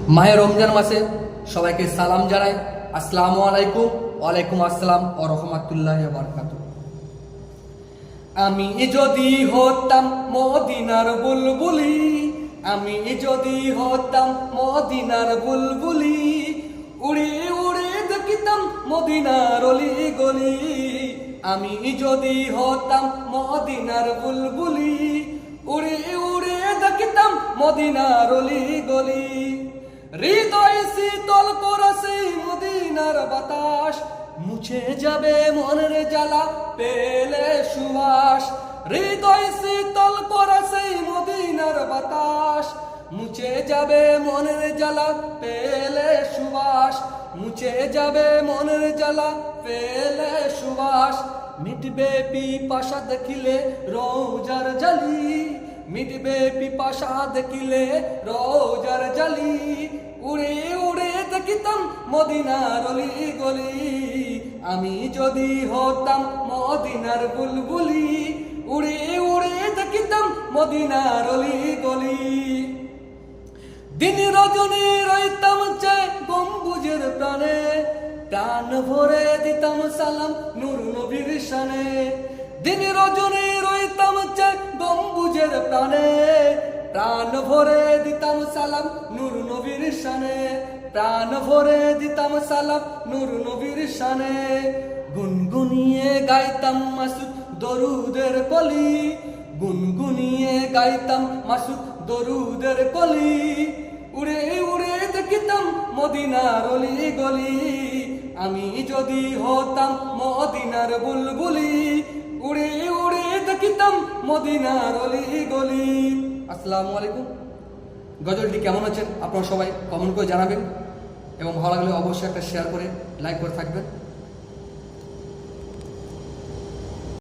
মাহে রমজান মাসে সবাইকে সালাম জানাই। আসসালামু আলাইকুম। ওয়ালাইকুম আসসালাম ওয়া রাহমাতুল্লাহি ওয়া বারাকাতুহু। আমি যদি হতাম মদিনার বুলবুলি, আমি যদি হতাম মদিনার বুলবুলি, উড়ে উড়ে দেখিতাম মদিনার অলি গলি। আমি যদি হতাম মদিনার বুলবুলি, উড়ে উড়ে দেখিতাম মদিনার অলি গলি। হৃদয় শীতল করেছে মদিনার বাতাস, মুছে যাবে মনের জ্বালা পেলে সুবাস। হৃদয় শীতল করেছে মদিনার বাতাস, মুছে যাবে মনের জ্বালা পেলে সুবাস। মুছে যাবে মনের জ্বালা পেলে সুবাস। মিটবে পিপাসা দেখিলে রোজার জালি, মিটবে পিপাসা দেখিলে রোজার জালি। উড়ে উড়ে দেখিতাম মদিনার অলি গলি। আমি যদি হতাম মদিনার বুলবুলি, উড়ে উড়ে দেখিতাম মদিনার অলি গলি। দিন রজনী রইতাম চাই গম্বুজের প্রাণে, প্রাণ ভরে দিতাম সালাম নূর নবীর শানে। দিন রজনী রইতাম চাই গম্বুজের প্রাণে, প্রাণ ভরে দিতাম সালাম নূর নবীর শানে। প্রাণ ভরে দিতাম সালাম নূর নবীর শানে। গুনগুনিয়ে গাইতাম মাসুদ দরুদের কলি, গুনগুনিয়ে গাইতাম মাসুদ দরুদের কলি। উড়ে উড়ে দেখিতাম মদিনার অলি গলি। আমি যদি হতাম মদিনার বুলবুলি, উড়ে উড়ে দেখিতাম মদিনার অলি গলি। আসসালামু আলাইকুম। গজলটি কেমন আছেন আপনারা সবাই কমেন্ট করে জানাবেন, এবং ভালো লাগলে অবশ্যই একটা শেয়ার করে লাইক করে থাকবেন।